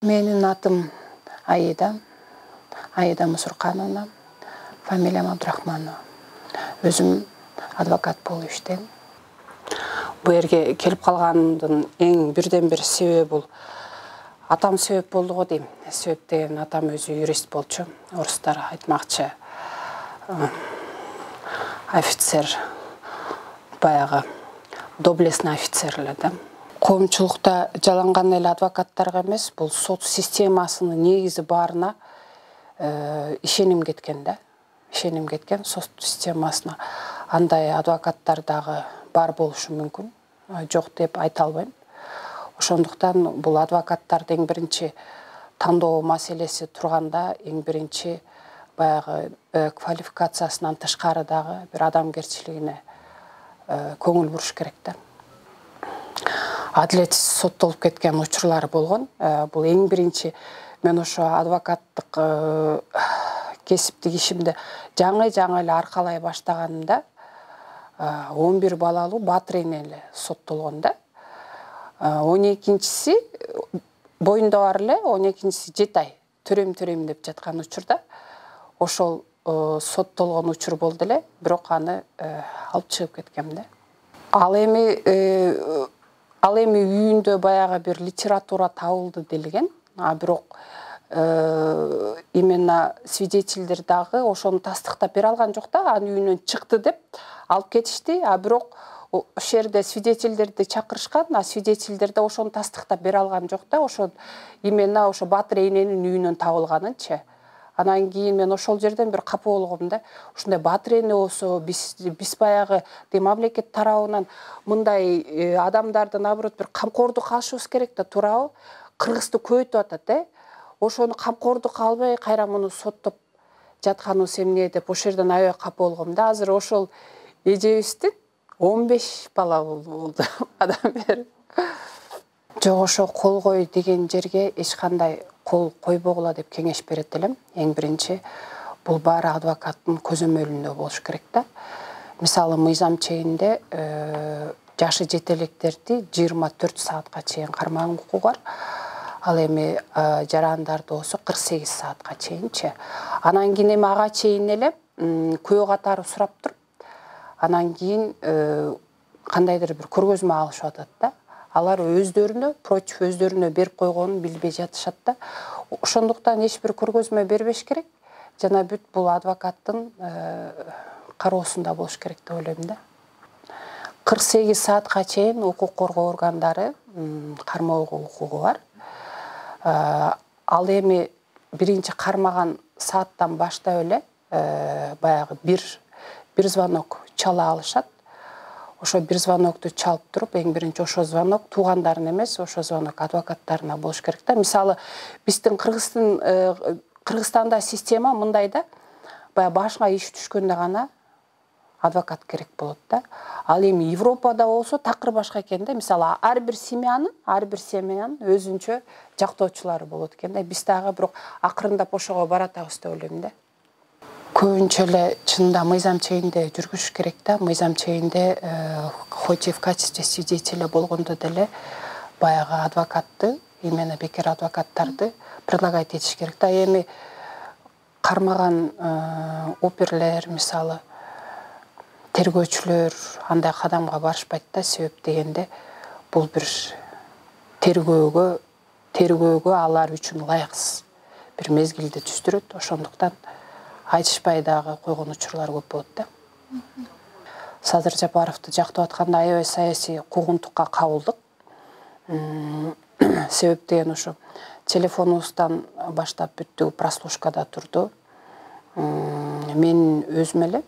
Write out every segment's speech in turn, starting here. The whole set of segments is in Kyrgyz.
Менин атым Аида Мусуркановна, фамилиям Абдрахманова. Өзүм адвокат болуп иштейм. Бу жерге келип калганымдын эң бирден бир себеби бул атам себеп болду го дейм. Себеп деген атам өзү юрист болчу. Орустар айтмакчы офицер, баягы доблестный офицер эле да. Коомчулукта жаланган эле адвокаттарга эмес, бул сот системасынын негизи баарына ишеним кеткен да. Ишеним кеткен сот системасына. Андай адвокаттар дагы бар болушу мүмкүн. Жок деп айта албайм. Ошондуктан бул адвокаттарды эң биринчи тандоо маселеси турганда эң биринчи баягы квалификациясынан тышкары дагы бир адамгерчилигине көңүл буруш керек да. Адилетсиз соттолуп кеткен учурлар болгон. Бул эң биринчи мен ошо адвокаттык кесиптик ишимди жаңы эле аркалай баштаганымда 11 балалуу Батырайне эле соттолгон да. 12-си боюнда бар эле, 12-си 7 ай төрөйм деп жаткан учурда ошол соттолгон учур болду эле, бирок аны алып чыгып кеткем да. Ал эми үйүндө баягы бир литература табылды делген, бирок именно свидетельдер дагы ошону тастыктап бере алган жок да, анын үйүнөн чыкты деп алып кетишти, бирок ошол жерде свидетельдерди чакырышкан, свидетельдерде ошону тастыктап бере алган жок да, ошо именно ошо Батыр эненин үйүнөн табылганынчы. Анан кийин мен ошол жерден бир капа болгом да. Ушундай Батыр эне болсо, биз баягы мамлекет тарабынан мындай адамдарды наоборот бир камкордук алышыбыз керек да, туурабы? Кыргызды көбөйтүп атат, Ошону камкордук албай кайра муну соттоп жатканыбыз эмне деп ошол жерден аябай капа болгом да. Азыр ошол эжебиздин 15 бала болду адам берип. Жок, ошо кол кой деген жерге эч кандай кол койбогула деп кеңеш берет элем. Эң биринчи бул баары адвокаттын көзөмөлүндө болуш керек да. Мисалы мыйзам чегинде жашы жете электерди 24 саатка чейин кармоо укугу бар. Ал эми жарандарды болсо 48 саатка чейинчи. Анан кийин эми ага чейин эле күйөө катары сурап туруп, анан кийин кандайдыр бир көргөзмө алышып атат да. Алар өздөрүнө, против өздөрүнө берип койгонун билбей жатышат да. Ошондуктан эч бир көргөзмө бербеш керек. Жана бүт бул адвокаттын кароосунда болуш керек деп ойлойм да. 48 саатка чейин укук коргоо органдары кармоого укугу бар. Ал эми биринчи кармаган сааттан баштап эле баягы бир звонок чала алышат. Ошо бир звонокту чалып туруп, эң биринчи ошо звонок туугандарын эмес, ошо звонок адвокаттарына болуш керек да. Мисалы биздин Кыргызстанда система мындай да, баягы башыңа иш түшкөндө гана адвокат керек болот да. Ал эми Европада болсо такыр башка экен да. Мисалы ар бир семьянын өзүнчө жактоочулары болот экен да. Биз дагы бирок акырындап ошого баратабыз деп ойлойм да. Көбүнчө эле чынында мыйзам чегинде жүргүзүш керек да. Мыйзам чегинде хоть и в качестве свидетеля болгондо деле баягы адвокатты, именно бекер адвокаттарды предлагать этиш керек да. Эми кармаган оперлер, мисалы тергөөчүлөр андай кадамга барышпайт да. Себеп дегенде бул бир тергөөгө алар үчүн ылайыксыз бир мезгилди түздүрөт. Ошондуктан айтышпай дагы койгон учурлар көп болот да. Садыр Жапаровду жактап атканда аябай саясий куугунтукка кабылдык. Себеп деген ошо телефонубуздан баштап бүттү прослушкада турду. Мен өзүм эле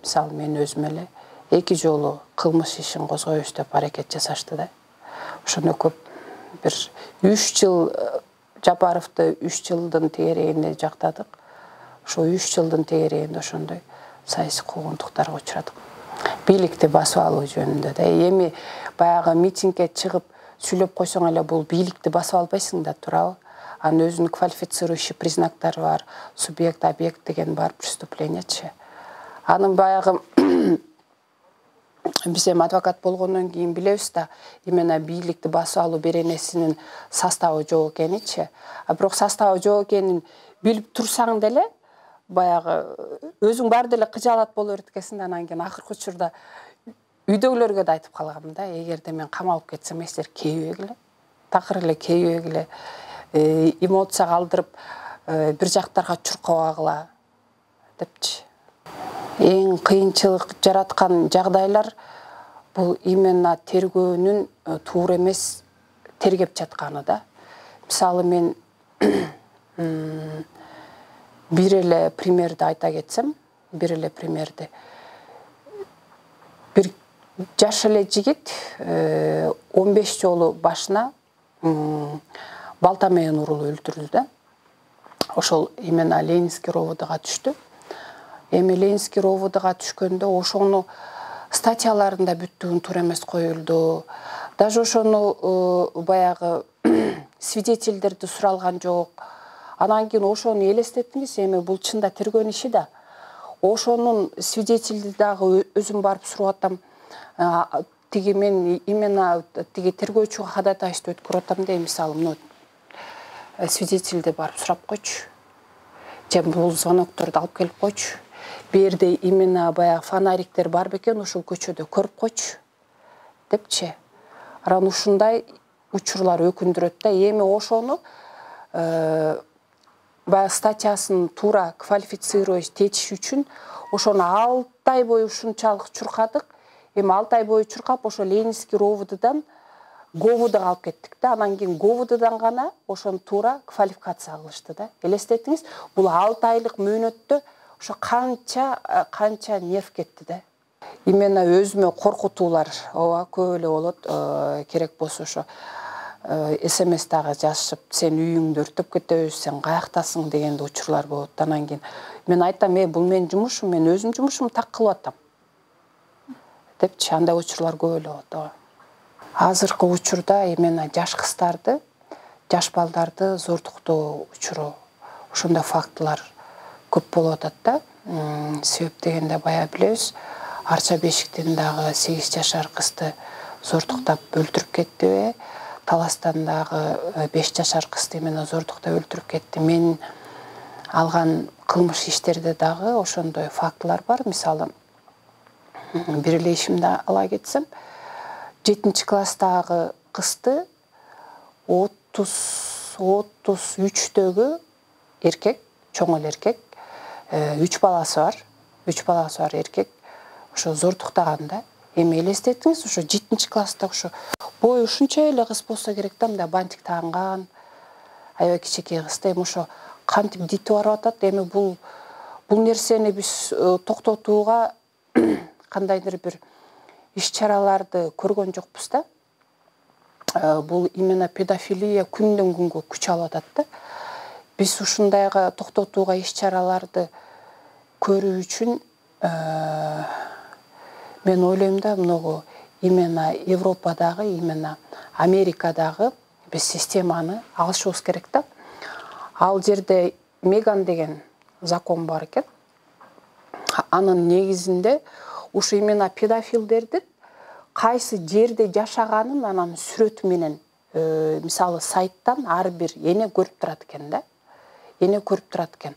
2 жолу кылмыш ишин козгойбуз деп аракет жасашты да. Ошондо көп бир 3 жыл Жапаровду 3 жылдын тегерегинде жактадык. Ошо 3 жылдын тегерегинде ошондой саясий куугунтуктарга учурадык. Бийликти басып алуу жөнүндө да. Эми баягы митингге чыгып сүйлөп койсоң эле бул бийликти басып албайсың да, туурабы? Анын өзүнүн квалифицирующий признактары бар, субъект, объект деген бар преступлениячы. Анын баягы Биз эми адвокат болгондон кийин билебиз да, именно бийликти басып алуу беренесинин составы жок экеничи. А бирок составы жок экенин билип турсаң деле, баягы өзүң баары деле кыжаалат боло берет экенсиң да, анан кийин акыркы учурда үйдөгүлөргө да айтып калгам да, эгерде мен камалып кетсем, силер кейбегиле, такыр эле кейбегиле, эмоция калтырып, бир жактарга чуркабагыла депчи. Эң кыйынчылык жараткан жагдайлар бул именно тергөөнүн туура эмес тергеп жатканы да. Мисалы мен бир эле примерди айта кетсем, бир жаш эле жигит 15 жолу башына балта менен урулуп өлтүрүлдү да. Ошол именно Ленинский ровдга түштү. Эми Ленинский ровдга түшкөндө ошону статьяларында бүттүгүн туура эмес коюлду. Даже ошону баягы свидетелдерди суралган жок. Анан кийин ошону элестеттиңиз, эми бул чында тергөөнүн иши да. Ошонун свидетелди дагы өзүм барып сурап атам. Тиги мен именно тиги тергөөчүгө ходатайство өткөрүп атам да, мисалы, мына свидетелди барып сурап койчу. Же бул звонокторду алып келип койчу. Берде именно баягы фонариктер бар бекен, ушул көчөдө көрүп койчу депчи. Анан ушундай учурлар өкүндүрөт да. Эми ошону баягы статьясын туура квалифицировать этиш үчүн ошону 6 ай бою ушунчалык чуркадык. Эми 6 ай бою чуркап, ошо Ленинский ровддан ГОВДга алып кеттик да. Анан кийин ГОВДдан гана ошону туура квалификация кылышты да. Элестетиңиз, бул 6 айлык мөөнөттө ошо канча нерв кетти да. Именно өзүмө коркутуулар көп эле болот. Керек болсо ошо СМС дагы жазышып, сен үйүңдү өртөп кетебиз, сен каяктасың деген учурлар болот. Анан кийин мен айтам, бул менин жумушум, мен өзүм жумушумду так кылып атам депчи. Андай учурлар көп эле болот. Азыркы учурда именно жаш кыздарды, жаш балдарды зордуктоо учуру, ошондой фактылар көп болуп атат да. Себеп дегенде баягы билебиз, Арча Бешиктен дагы 8 жашар кызды зордуктап өлтүрүп кетти. Таластан дагы 5 жашар кызды именно зордуктап өлтүрүп кетти. Мен алган кылмыш иштерде дагы ошондой фактылар бар. Мисалы, бир эле ишимди ала кетсем, 7-класстагы кызды 33-дөгү эркек, чоң эле эркек, 3 баласы бар эркек, ошо зордуктаган да. Эми элестетиңиз, ошо 7-класста ошо бою ушунча эле кыз болсо керек да, мындай бантик тагынган, аябай кичинекей кыз да. Эми ошо кантип дитип барып атат. Эми бул нерсени биз токтотууга кандайдыр бир иш-чараларды көргөн жокпуз да. Бул именно педофилия күндөн күнгө күч алып атат да. Биз ушундайга токтотууга иш-чараларды көрүү үчүн мен ойлойм да, многу именно Европадагы, именно Америкадагы биз системаны алышыбыз керек да. Ал жерде Меган деген закон бар экен. Анын негизинде ушу именно педофилдердин кайсы жерде жашаганын анан сүрөтү менен, мисалы, сайттан ар бир эне көрүп турат экен да. Эне көрүп турат экен.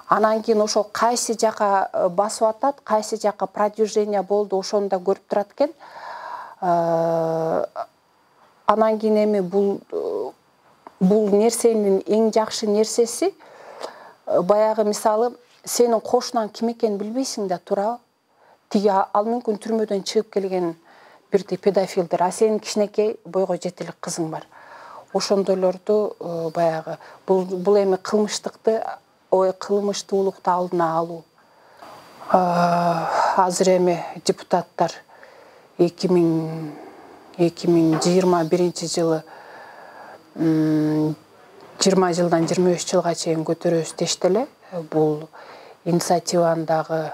Анан кийин ошо кайсы жака басып атат, кайсы жака продвижение болду, ошону да көрүп турат экен. Анан кийин эми бул нерсенин эң жакшы нерсеси, баягы мисалы, сенин кошунан ким экенин билбейсиң да, туурабы? Тиги ал мүмкүн түрмөдөн чыгып келген бир педофилдер, а сенин кичинекей бойго жете элек кызың бар. Ошондойлорду баягы бул эми кылмыштуулукту алдына алуу. Азыр эми депутаттар 2021 жылы 20 жылдан 23 жылга чейин көтөрөбүз дешти эле. Бул инициативаны дагы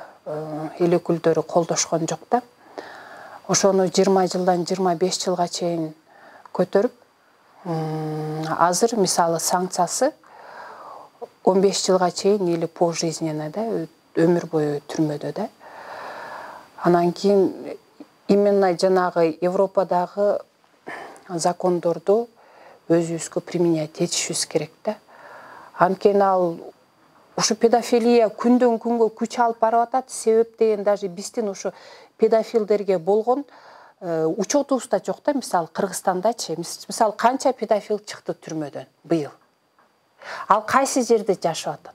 эл өкүлдөрү колдошкон жок да. Ошону 20 жылдан 25 жылга чейин көтөрүп, азыр мисалы санкциясы 15 жылга чейин или пожизненно да, өмүр бою түрмөдө да. Анан кийин именно жанагы Европадагы закондорду өзүбүзгө применять этишибиз керек да. Анткени ал ушу педофилия күндөн күнгө күч алып барып атат. Себеп деген даже биздин ушу педофилдерге болгон учетубуз да жок да. Мисалы Кыргызстандачы, мисалы канча педофил чыкты түрмөдөн быйыл. Ал кайсы жерде жашап атат?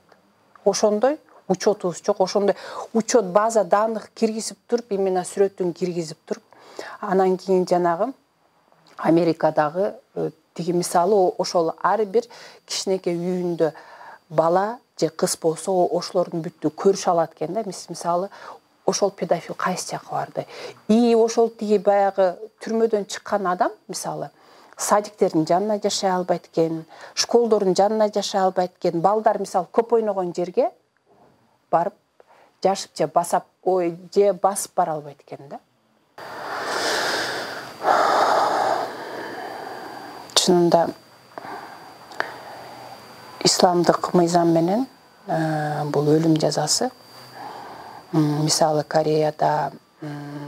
Ошондой учетубуз жок, ошондой учет база данных киргизип туруп, именно сүрөтүн киргизип туруп, анан кийин жанагы Америкадагы тиги мисалы ошол ар бир кичинекей үйүндө бала же кыз болсо ошолордун бүттү көрүшө алат экен да. Мисалы ошол педофил кайсы жака барды. И ошол тиги баягы түрмөдөн чыккан адам мисалы садиктердин жанына жашай албайт экен, школдордун жанына жашай албайт экен. Балдар мисалы көп ойногон жерге барып жашып же басып бара албайт экен да. Чынында исламдык мыйзам менен бул өлүм жазасы мисалы Кореяда,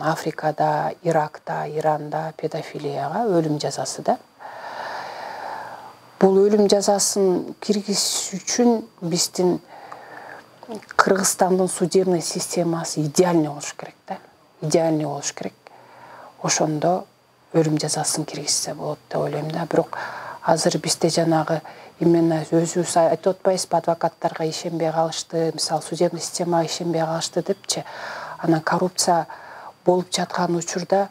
Африкада, Иракта, Иранда педофилияга өлүм жазасы да. Бул өлүм жазасын киргизиш үчүн биздин Кыргызстандын судебный системасы идеальный болуш керек да. Идеальный болуш керек. Ошондо өлүм жазасын киргизсе болот деп ойлойм да. Бирок азыр бизде жанагы именно өзүбүз айтып атпайбызбы, адвокаттарга ишенбей калышты, мисалы судебный системага ишенбей калышты депчи. Анан коррупция болуп жаткан учурда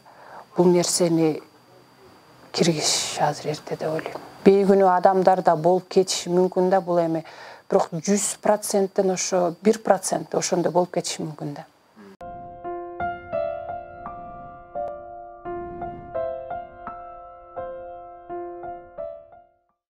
бул нерсени киргизиш азыр эрте деп ойлойм. Бейгүнөө адамдарда болуп кетиши мүмкүн да, бул эми бирок 100%-тен ошо 1% ошондой болуп кетиши мүмкүн да.